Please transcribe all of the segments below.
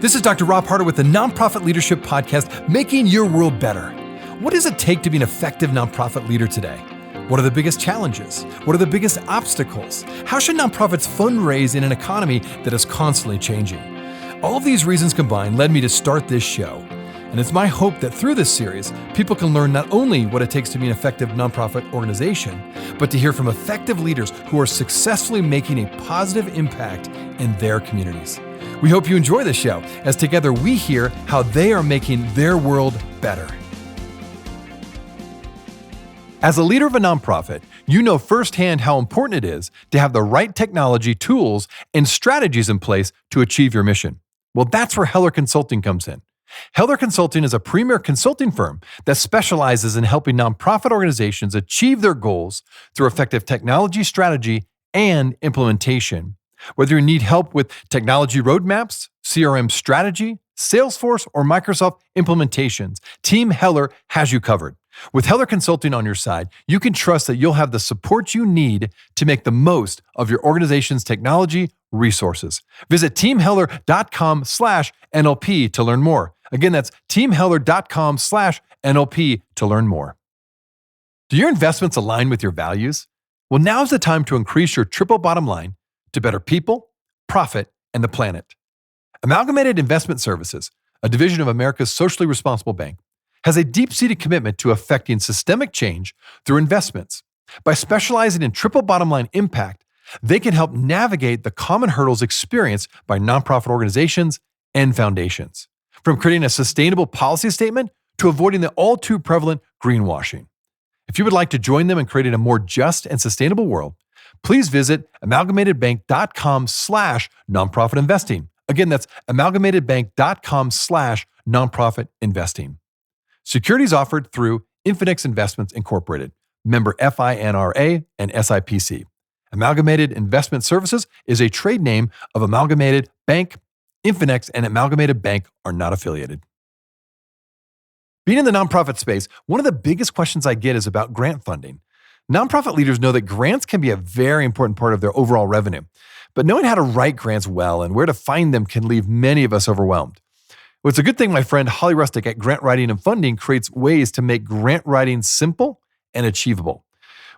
This is Dr. Rob Harder with the Nonprofit Leadership Podcast, Making Your World Better. What does it take to be an effective nonprofit leader today? What are the biggest challenges? What are the biggest obstacles? How should nonprofits fundraise in an economy that is constantly changing? All of these reasons combined led me to start this show. And it's my hope that through this series, people can learn not only what it takes to be an effective nonprofit organization, but to hear from effective leaders who are successfully making a positive impact in their communities. We hope you enjoy the show, as together we hear how they are making their world better. As a leader of a nonprofit, you know firsthand how important it is to have the right technology, tools, and strategies in place to achieve your mission. Well, that's where Heller Consulting comes in. Heller Consulting is a premier consulting firm that specializes in helping nonprofit organizations achieve their goals through effective technology strategy and implementation. Whether you need help with technology roadmaps, CRM strategy, Salesforce, or Microsoft implementations, Team Heller has you covered. With Heller Consulting on your side, you can trust that you'll have the support you need to make the most of your organization's technology resources. Visit teamheller.com/NLP to learn more. Again, that's teamheller.com/NLP to learn more. Do your investments align with your values? Well, now's the time to increase your triple bottom line to better people, profit, and the planet. Amalgamated Investment Services, a division of America's socially responsible bank, has a deep-seated commitment to effecting systemic change through investments. By specializing in triple bottom line impact, they can help navigate the common hurdles experienced by nonprofit organizations and foundations, from creating a sustainable policy statement to avoiding the all too prevalent greenwashing. If you would like to join them in creating a more just and sustainable world, please visit amalgamatedbank.com/nonprofitinvesting. Again, that's amalgamatedbank.com/nonprofitinvesting. Securities offered through Infinix Investments Incorporated, member FINRA and SIPC. Amalgamated Investment Services is a trade name of Amalgamated Bank. Infinix and Amalgamated Bank are not affiliated. Being in the nonprofit space, one of the biggest questions I get is about grant funding. Nonprofit leaders know that grants can be a very important part of their overall revenue, but knowing how to write grants well and where to find them can leave many of us overwhelmed. Well, it's a good thing my friend Holly Rustick at Grant Writing and Funding creates ways to make grant writing simple and achievable.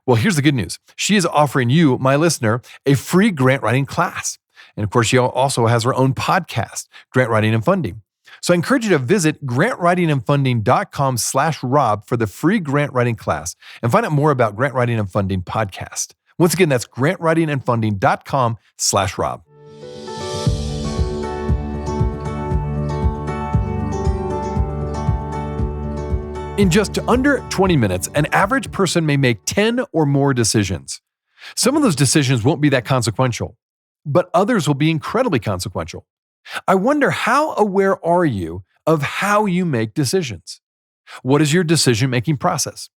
Well, here's the good news. She is offering you, my listener, a free grant writing class. And of course, she also has her own podcast, Grant Writing and Funding. So I encourage you to visit grantwritingandfunding.com/Rob for the free grant writing class and find out more about Grant Writing and Funding podcast. Once again, that's grantwritingandfunding.com/Rob. In just under 20 minutes, an average person may make 10 or more decisions. Some of those decisions won't be that consequential, but others will be incredibly consequential. I wonder, how aware are you of how you make decisions? What is your decision-making process?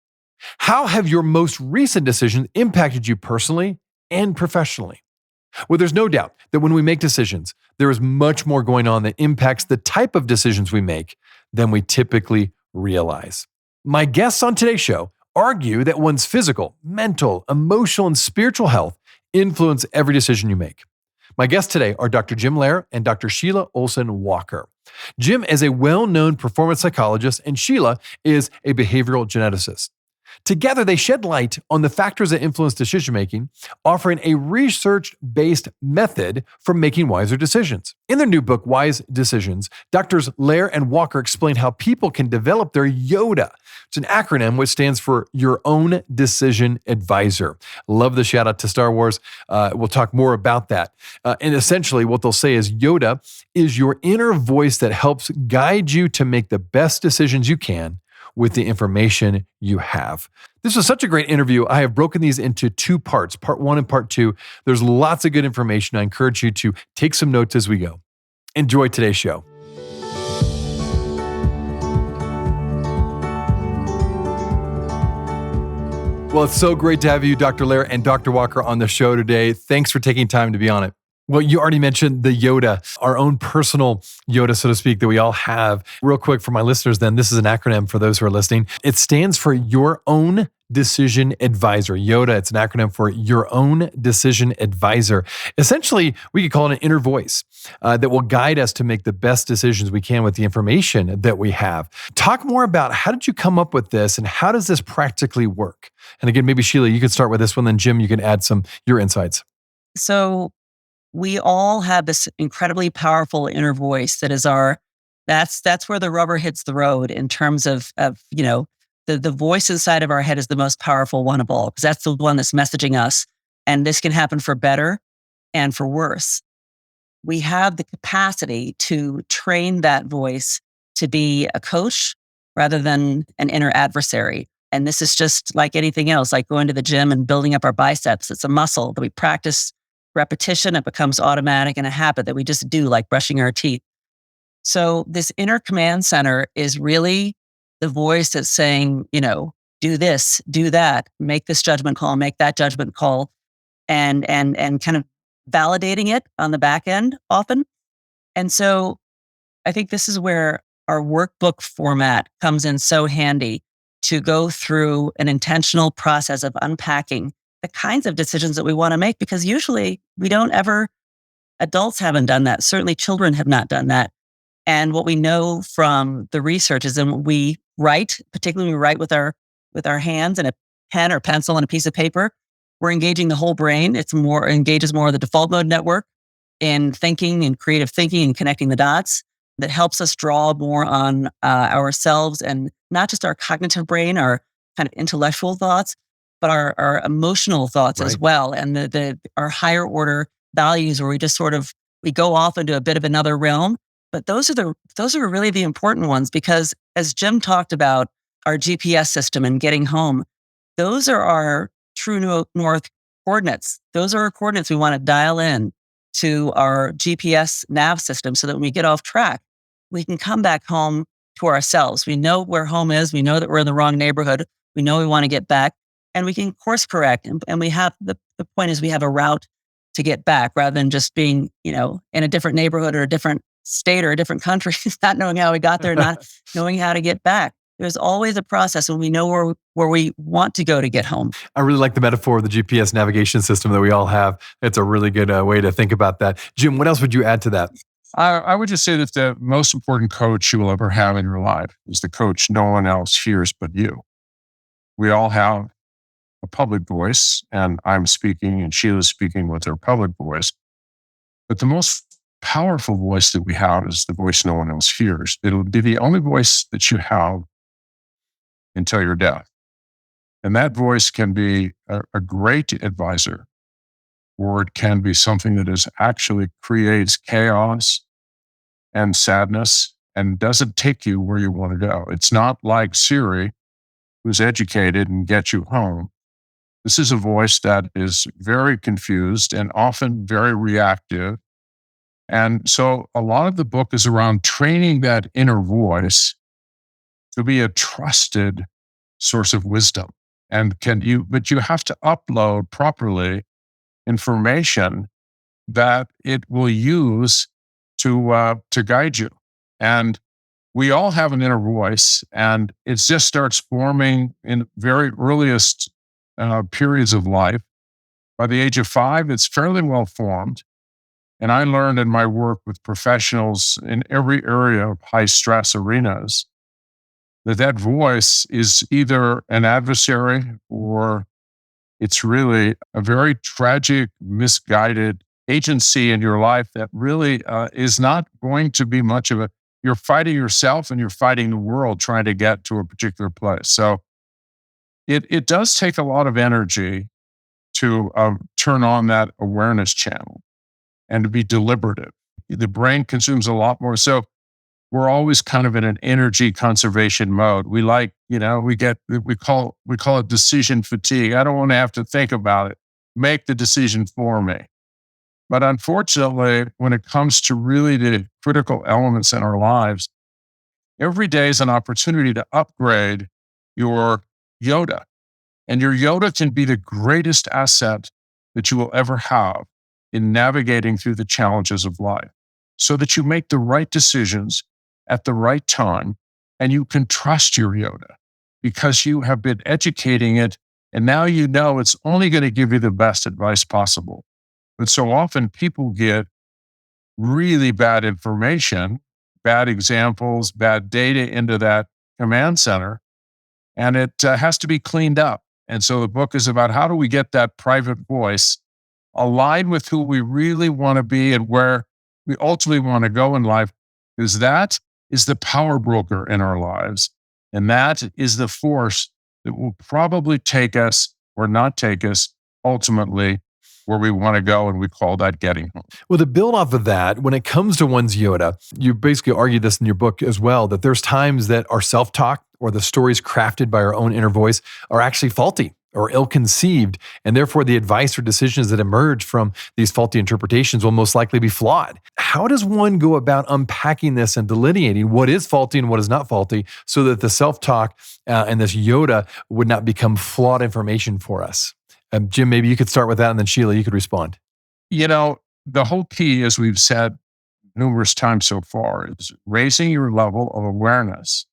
How have your most recent decisions impacted you personally and professionally? Well, there's no doubt that when we make decisions, there is much more going on that impacts the type of decisions we make than we typically realize. My guests on today's show argue that one's physical, mental, emotional, and spiritual health influence every decision you make. My guests today are Dr. Jim Loehr and Dr. Sheila Ohlsson Walker. Jim is a well-known performance psychologist, and Sheila is a behavioral geneticist. Together, they shed light on the factors that influence decision-making, offering a research-based method for making wiser decisions. In their new book, Wise Decisions, Drs. Loehr and Walker explain how people can develop their YODA. It's an acronym which stands for Your Own Decision Advisor. Love the shout out to Star Wars. We'll talk more about that. And essentially what they'll say is YODA is your inner voice that helps guide you to make the best decisions you can with the information you have. This was such a great interview. I have broken these into two parts, part one and part two. There's lots of good information. I encourage you to take some notes as we go. Enjoy today's show. Well, it's so great to have you, Dr. Loehr and Dr. Walker, on the show today. Thanks for taking time to be on it. Well, you already mentioned the YODA, our own personal YODA, so to speak, that we all have. Real quick for my listeners, then, this is an acronym for those who are listening. It stands for Your Own Decision Advisor. YODA, it's an acronym for Your Own Decision Advisor. Essentially, we could call it an inner voice that will guide us to make the best decisions we can with the information that we have. Talk more about how did you come up with this and how does this practically work? And again, maybe Sheila, you could start with this one, then Jim, you can add your insights. So we all have this incredibly powerful inner voice that is that's where the rubber hits the road in terms of the voice inside of our head is the most powerful one of all, because that's the one that's messaging us. And this can happen for better and for worse. We have the capacity to train that voice to be a coach rather than an inner adversary. And this is just like anything else, like going to the gym and building up our biceps. It's a muscle that we practice repetition. It becomes automatic and a habit that we just do, like brushing our teeth. So this inner command center is really the voice that's saying, do this, do that, make this judgment call, make that judgment call, and kind of validating it on the back end often. And so I think this is where our workbook format comes in so handy to go through an intentional process of unpacking the kinds of decisions that we want to make, because usually adults haven't done that. Certainly children have not done that. And what we know from the research is when we write, particularly when we write with our hands and a pen or pencil and a piece of paper, we're engaging the whole brain. Engages more of the default mode network in thinking and creative thinking and connecting the dots. That helps us draw more on ourselves and not just our cognitive brain, our kind of intellectual thoughts, but our emotional thoughts as well. And our higher order values, where we just we go off into a bit of another realm. But those are really the important ones, because as Jim talked about, our GPS system and getting home, those are our true north coordinates. Those are our coordinates we want to dial in to our GPS nav system, so that when we get off track, we can come back home to ourselves. We know where home is. We know that we're in the wrong neighborhood. We know we want to get back, and we can course correct. And we have the point is we have a route to get back, rather than just being, in a different neighborhood or a different state or a different country, not knowing how we got there, not knowing how to get back. There's always a process, and we know where we want to go to get home. I really like the metaphor of the GPS navigation system that we all have. It's a really good way to think about that. Jim, what else would you add to that? I would just say that the most important coach you will ever have in your life is the coach no one else hears but you. We all have a public voice, and I'm speaking and Sheila's speaking with her public voice. But the most powerful voice that we have is the voice no one else hears. It'll be the only voice that you have until your death. And that voice can be a great advisor, or it can be something that actually creates chaos and sadness and doesn't take you where you want to go. It's not like Siri, who's educated and gets you home. This is a voice that is very confused and often very reactive. And so a lot of the book is around training that inner voice to be a trusted source of wisdom. And but you have to upload properly information that it will use to guide you. And we all have an inner voice, and it just starts forming in very earliest periods of life. By the age of 5, it's fairly well formed. And I learned in my work with professionals in every area of high stress arenas that voice is either an adversary, or it's really a very tragic, misguided agency in your life that really is not going to be much of you're fighting yourself and you're fighting the world trying to get to a particular place. So it does take a lot of energy to turn on that awareness channel and to be deliberative. The brain consumes a lot more. So we're always kind of in an energy conservation mode. We call it decision fatigue. I don't want to have to think about it. Make the decision for me. But unfortunately, when it comes to really the critical elements in our lives, every day is an opportunity to upgrade your YODA. And your YODA can be the greatest asset that you will ever have. in navigating through the challenges of life so that you make the right decisions at the right time and you can trust your YODA because you have been educating it and now you know it's only going to give you the best advice possible. But so often people get really bad information, bad examples, bad data into that command center, and it has to be cleaned up. And so the book is about how do we get that private voice aligned with who we really want to be and where we ultimately want to go in life, because that is the power broker in our lives. And that is the force that will probably take us or not take us ultimately where we want to go. And we call that getting home. Well, to build off of that, when it comes to one's YODA, you basically argue this in your book as well, that there's times that our self-talk or the stories crafted by our own inner voice are actually faulty or ill-conceived, and therefore the advice or decisions that emerge from these faulty interpretations will most likely be flawed. How does one go about unpacking this and delineating what is faulty and what is not faulty so that the self-talk and this YODA would not become flawed information for us? Jim, maybe you could start with that, and then Sheila, you could respond. You know, the whole key, as we've said numerous times so far, is raising your level of awareness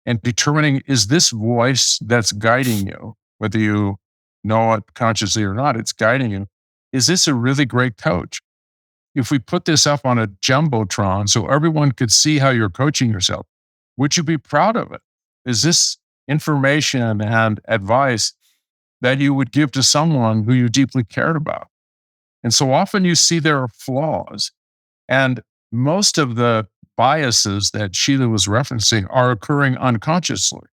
and determining, is this voice that's guiding you, whether you know it consciously or not, it's guiding you. Is this a really great coach? If we put this up on a jumbotron so everyone could see how you're coaching yourself, would you be proud of it? Is this information and advice that you would give to someone who you deeply cared about? And so often you see there are flaws. And most of the biases that Sheila was referencing are occurring unconsciously.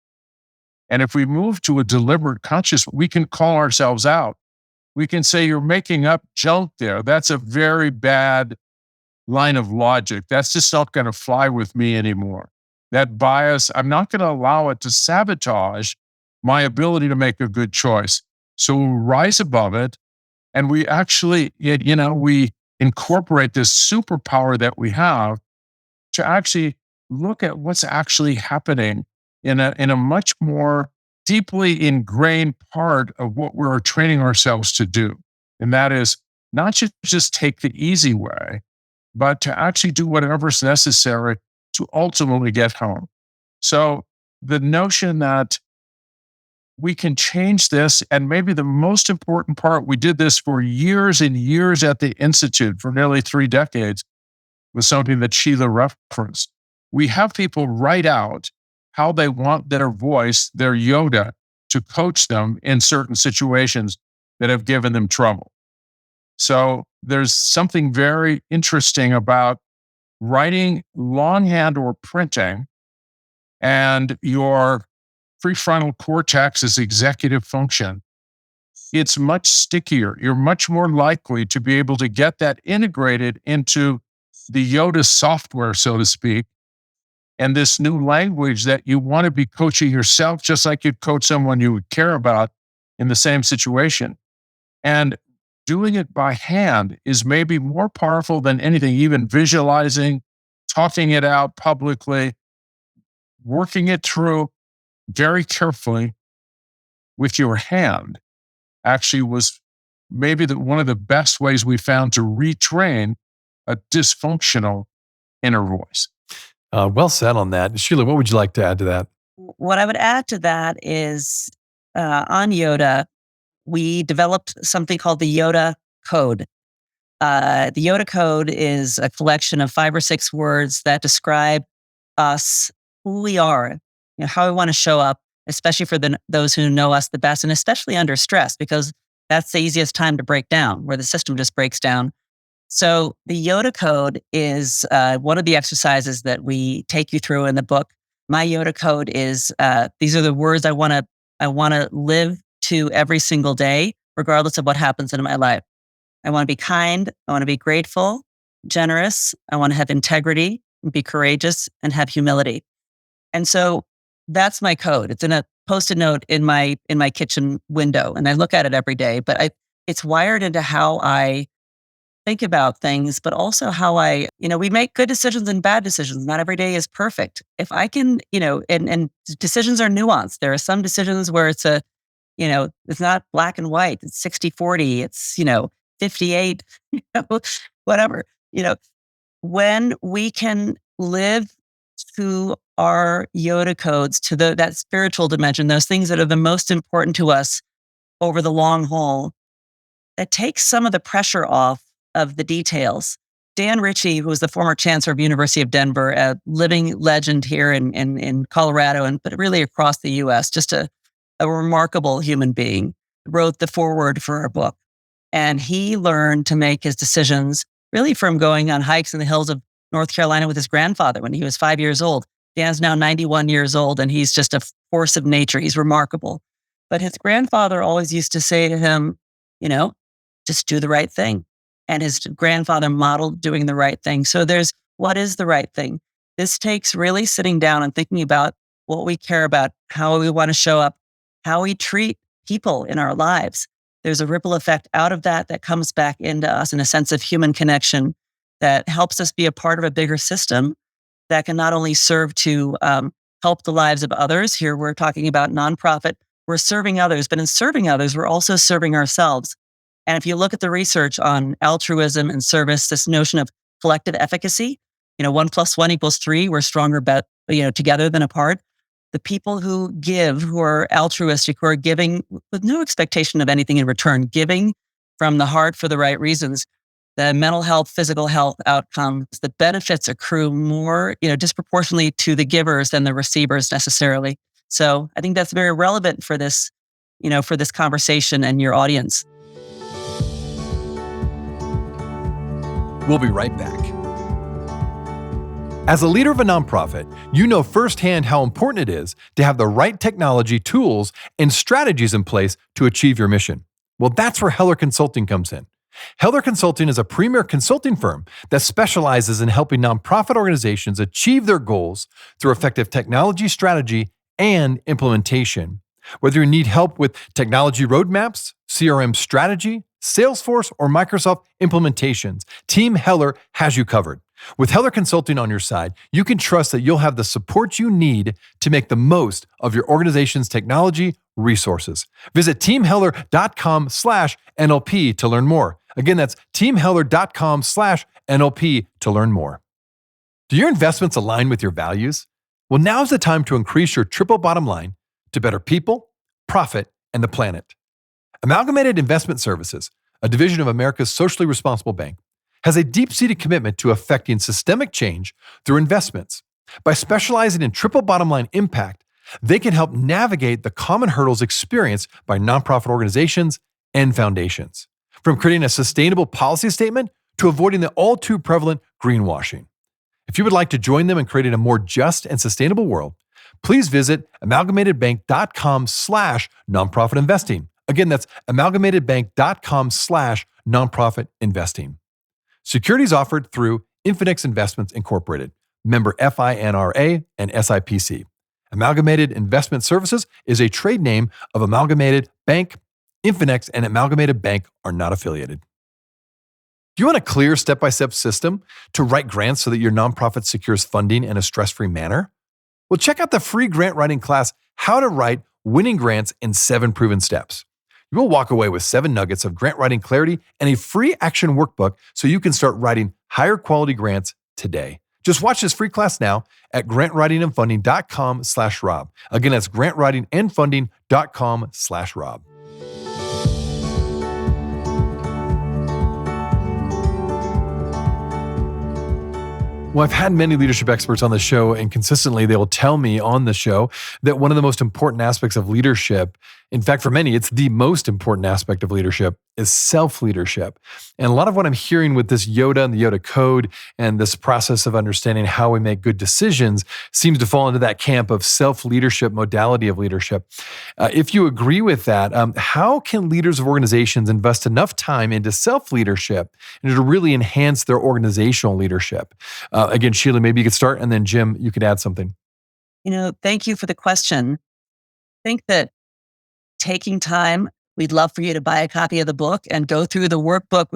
And if we move to a deliberate conscious, we can call ourselves out. We can say, you're making up junk there. That's a very bad line of logic. That's just not going to fly with me anymore. That bias, I'm not going to allow it to sabotage my ability to make a good choice. So we'll rise above it. And we actually, we incorporate this superpower that we have to actually look at what's actually happening in a much more deeply ingrained part of what we're training ourselves to do. And that is not to just take the easy way, but to actually do whatever's necessary to ultimately get home. So the notion that we can change this, and maybe the most important part, we did this for years and years at the Institute for nearly 3 decades, was something that Sheila referenced. We have people write out how they want their voice, their YODA, to coach them in certain situations that have given them trouble. So there's something very interesting about writing longhand or printing, and your prefrontal cortex is executive function. It's much stickier. You're much more likely to be able to get that integrated into the YODA software, so to speak, and this new language that you want to be coaching yourself, just like you'd coach someone you would care about in the same situation. And doing it by hand is maybe more powerful than anything, even visualizing, talking it out publicly, working it through very carefully with your hand actually was maybe one of the best ways we found to retrain a dysfunctional inner voice. Well said on that. Sheila, what would you like to add to that? What I would add to that is on YODA, we developed something called the YODA code. The YODA code is a collection of 5 or 6 words that describe us, who we are, how we want to show up, especially for those who know us the best, and especially under stress, because that's the easiest time to break down, where the system just breaks down. So the YODA code is one of the exercises that we take you through in the book. My YODA code is, these are the words I want to live to every single day, regardless of what happens in my life. I want to be kind. I want to be grateful, generous. I want to have integrity, be courageous, and have humility. And so that's my code. It's in a Post-it note in my kitchen window, and I look at it every day. But it's wired into how I think about things, but also how we make good decisions and bad decisions. Not every day is perfect. If I can, and decisions are nuanced. There are some decisions where it's it's not black and white. It's 60-40. It's 58, whatever, when we can live to our YODA codes, to that spiritual dimension, those things that are the most important to us over the long haul, that takes some of the pressure off of the details. Dan Ritchie, who was the former chancellor of University of Denver, a living legend here in Colorado, but really across the U.S., just a remarkable human being, wrote the foreword for our book. And he learned to make his decisions really from going on hikes in the hills of North Carolina with his grandfather when he was 5 years old. Dan's now 91 years old, and he's just a force of nature. He's remarkable. But his grandfather always used to say to him, just do the right thing. And his grandfather modeled doing the right thing. So there's what is the right thing? This takes really sitting down and thinking about what we care about, how we want to show up, how we treat people in our lives. There's a ripple effect out of that comes back into us in a sense of human connection that helps us be a part of a bigger system that can not only serve to help the lives of others. Here we're talking about nonprofit. We're serving others, but in serving others, we're also serving ourselves. And if you look at the research on altruism and service, this notion of collective efficacy, 1 + 1 = 3, we're stronger together than apart. The people who give, who are altruistic, who are giving with no expectation of anything in return, giving from the heart for the right reasons, the mental health, physical health outcomes, the benefits accrue more, disproportionately to the givers than the receivers necessarily. So I think that's very relevant for this, for this conversation and your audience. We'll be right back. As a leader of a nonprofit, you know firsthand how important it is to have the right technology, tools, and strategies in place to achieve your mission. Well, that's where Heller Consulting comes in. Heller Consulting is a premier consulting firm that specializes in helping nonprofit organizations achieve their goals through effective technology strategy and implementation. Whether you need help with technology roadmaps, CRM strategy, Salesforce, or Microsoft implementations, Team Heller has you covered. With Heller Consulting on your side, you can trust that you'll have the support you need to make the most of your organization's technology resources. Visit teamheller.com/NLP to learn more. Again, that's teamheller.com/NLP to learn more. Do your investments align with your values? Well, now's the time to increase your triple bottom line to better people, profit, and the planet. Amalgamated Investment Services, a division of America's socially responsible bank, has a deep-seated commitment to effecting systemic change through investments. By specializing in triple bottom line impact, they can help navigate the common hurdles experienced by nonprofit organizations and foundations, from creating a sustainable policy statement to avoiding the all too prevalent greenwashing. If you would like to join them in creating a more just and sustainable world, please visit amalgamatedbank.com/nonprofit investing. Again, that's amalgamatedbank.com/nonprofit investing. Securities offered through Infinex Investments Incorporated, member FINRA and SIPC. Amalgamated Investment Services is a trade name of Amalgamated Bank. Infinex and Amalgamated Bank are not affiliated. Do you want a clear step-by-step system to write grants so that your nonprofit secures funding in a stress-free manner? Well, check out the free grant writing class, How to Write Winning Grants in 7 Proven Steps. You will walk away with 7 nuggets of grant writing clarity and a free action workbook so you can start writing higher quality grants today. Just watch this free class now at grantwritingandfunding.com/Rob. Again, that's grantwritingandfunding.com/Rob. Well, I've had many leadership experts on the show, and consistently they will tell me on the show that one of the most important aspects of leadership, in fact, for many, it's the most important aspect of leadership, is self-leadership. And a lot of what I'm hearing with this YODA and the YODA code and this process of understanding how we make good decisions seems to fall into that camp of self-leadership modality of leadership. If you agree with that, how can leaders of organizations invest enough time into self-leadership and to really enhance their organizational leadership? Again, Sheila, maybe you could start, and then Jim, you could add something. Thank you for the question. I think that taking time, we'd love for you to buy a copy of the book and go through the workbook.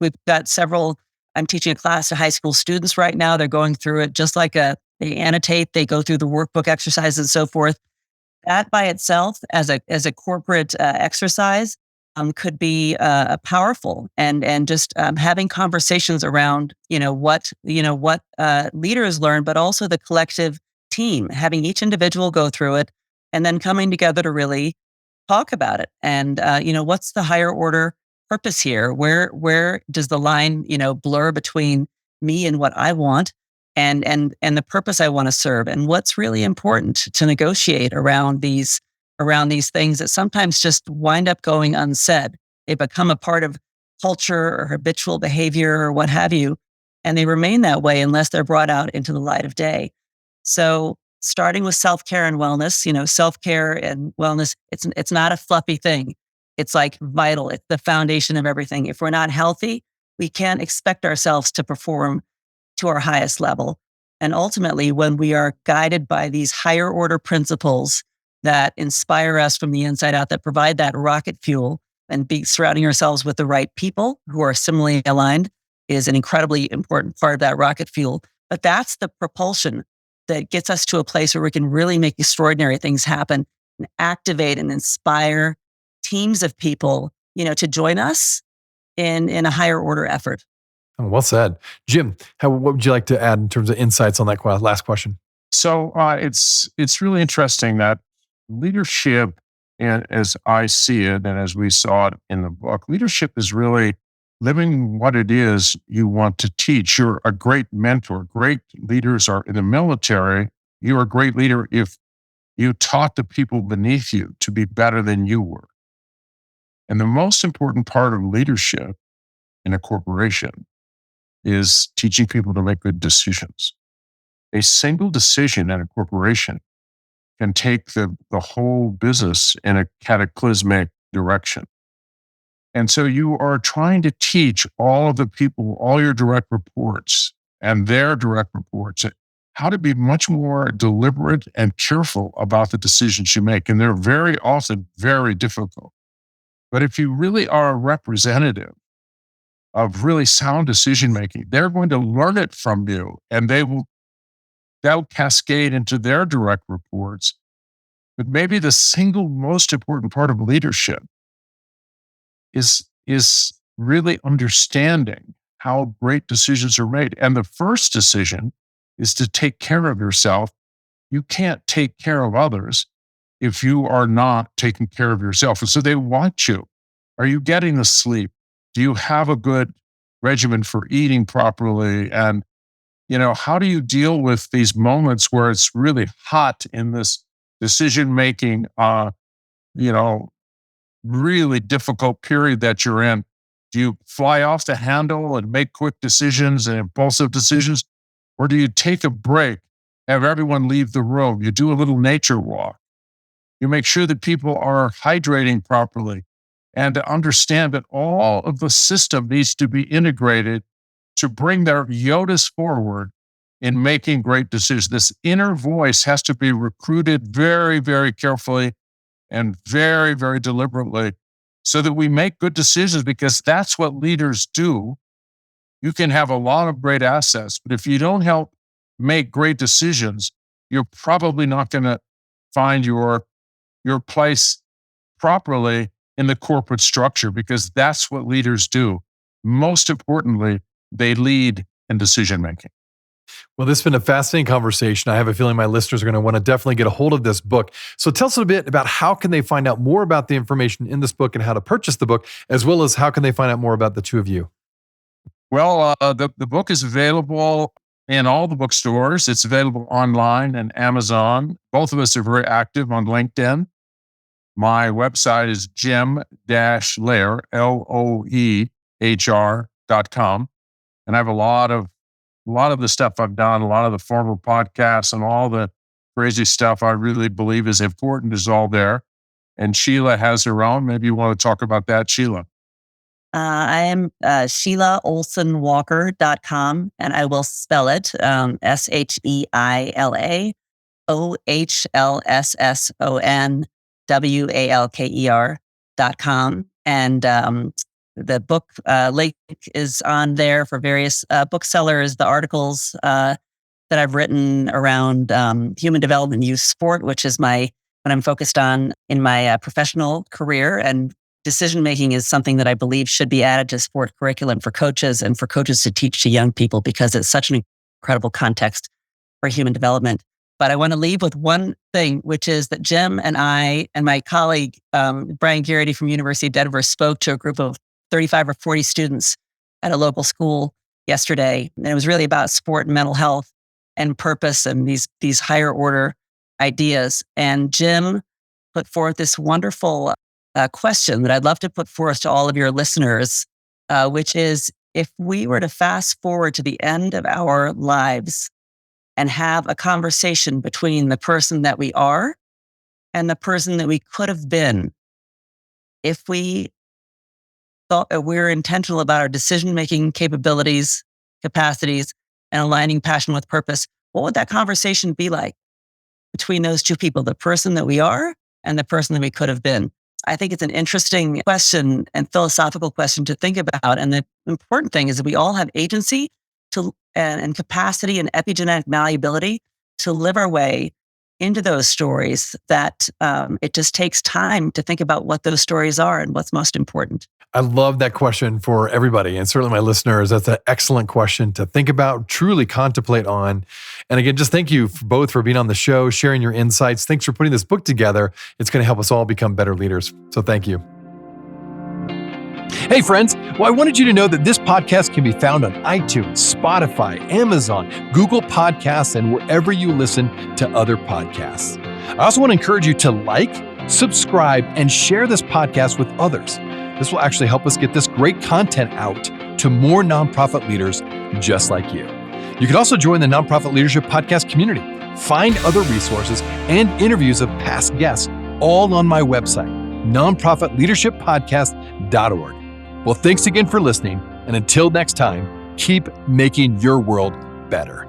We've got several, I'm teaching a class to high school students right now. They're going through it just like they annotate, they go through the workbook exercises and so forth. That by itself as a corporate exercise could be powerful, and just having conversations around what leaders learn, but also the collective team, having each individual go through it, and then coming together to really talk about it. And what's the higher order purpose here? Where does the line blur between me and what I want, and the purpose I want to serve, and what's really important to negotiate around these things that sometimes just wind up going unsaid. They become a part of culture or habitual behavior or what have you, and they remain that way unless they're brought out into the light of day. So starting with self-care and wellness, self-care and wellness, it's not a fluffy thing. It's like vital. It's the foundation of everything. If we're not healthy, we can't expect ourselves to perform to our highest level. And ultimately, when we are guided by these higher order principles that inspire us from the inside out, that provide that rocket fuel, and be surrounding ourselves with the right people who are similarly aligned is an incredibly important part of that rocket fuel. But that's the propulsion that gets us to a place where we can really make extraordinary things happen and activate and inspire teams of people, to join us in a higher order effort. Oh, well said. Jim, what would you like to add in terms of insights on that last question? So it's really interesting that leadership, and as I see it, and as we saw it in the book, leadership is really living what it is you want to teach. You're a great mentor. Great leaders are in the military. You're a great leader if you taught the people beneath you to be better than you were. And the most important part of leadership in a corporation is teaching people to make good decisions. A single decision in a corporation can take the whole business in a cataclysmic direction. And so you are trying to teach all of the people, all your direct reports and their direct reports, how to be much more deliberate and careful about the decisions you make. And they're very often very difficult. But if you really are a representative of really sound decision making, they're going to learn it from you, and that'll cascade into their direct reports. But maybe the single most important part of leadership is really understanding how great decisions are made. And the first decision is to take care of yourself. You can't take care of others if you are not taking care of yourself. And so they watch you. Are you getting the sleep? Do you have a good regimen for eating properly? And, how do you deal with these moments where it's really hot in this decision-making, really difficult period that you're in? Do you fly off the handle and make quick decisions and impulsive decisions? Or do you take a break, have everyone leave the room? You do a little nature walk. You make sure that people are hydrating properly, and to understand that all of the system needs to be integrated to bring their YODAs forward in making great decisions. This inner voice has to be recruited very, very carefully and very, very deliberately so that we make good decisions, because that's what leaders do. You can have a lot of great assets, but if you don't help make great decisions, you're probably not going to find your place properly in the corporate structure, because that's what leaders do. Most importantly, they lead in decision making. Well, this has been a fascinating conversation. I have a feeling my listeners are going to want to definitely get a hold of this book. So tell us a bit about how can they find out more about the information in this book and how to purchase the book, as well as how can they find out more about the two of you? Well, the book is available in all the bookstores. It's available online and Amazon. Both of us are very active on LinkedIn. My website is jim-loehr, Loehr.com. And I have a lot of the stuff I've done, a lot of the former podcasts and all the crazy stuff I really believe is important is all there. And Sheila has her own. Maybe you want to talk about that, Sheila. I am Sheila Ohlsson Walker.com, and I will spell it SHEILA .com. And the book link is on there for various booksellers, the articles that I've written around human development, youth sport, which is what I'm focused on in my professional career, and decision-making is something that I believe should be added to sport curriculum for coaches and for coaches to teach to young people because it's such an incredible context for human development. But I want to leave with one thing, which is that Jim and I and my colleague, Brian Garrity from University of Denver, spoke to a group of 35 or 40 students at a local school yesterday. And it was really about sport and mental health and purpose and these higher order ideas. And Jim put forth this wonderful question that I'd love to put forth to all of your listeners, which is, if we were to fast forward to the end of our lives and have a conversation between the person that we are and the person that we could have been, if we thought we're intentional about our decision-making capabilities, capacities, and aligning passion with purpose, what would that conversation be like between those two people, the person that we are and the person that we could have been? I think it's an interesting question and philosophical question to think about. And the important thing is that we all have agency and capacity and epigenetic malleability to live our way into those stories, that it just takes time to think about what those stories are and what's most important. I love that question for everybody, and certainly my listeners. That's an excellent question to think about, truly contemplate on. And again, just thank you both for being on the show, sharing your insights. Thanks for putting this book together. It's going to help us all become better leaders. So thank you. Hey friends, well, I wanted you to know that this podcast can be found on iTunes, Spotify, Amazon, Google Podcasts, and wherever you listen to other podcasts. I also want to encourage you to like, subscribe, and share this podcast with others. This will actually help us get this great content out to more nonprofit leaders just like you. You can also join the Nonprofit Leadership Podcast community. Find other resources and interviews of past guests all on my website, nonprofitleadershippodcast.org. Well, thanks again for listening. And until next time, keep making your world better.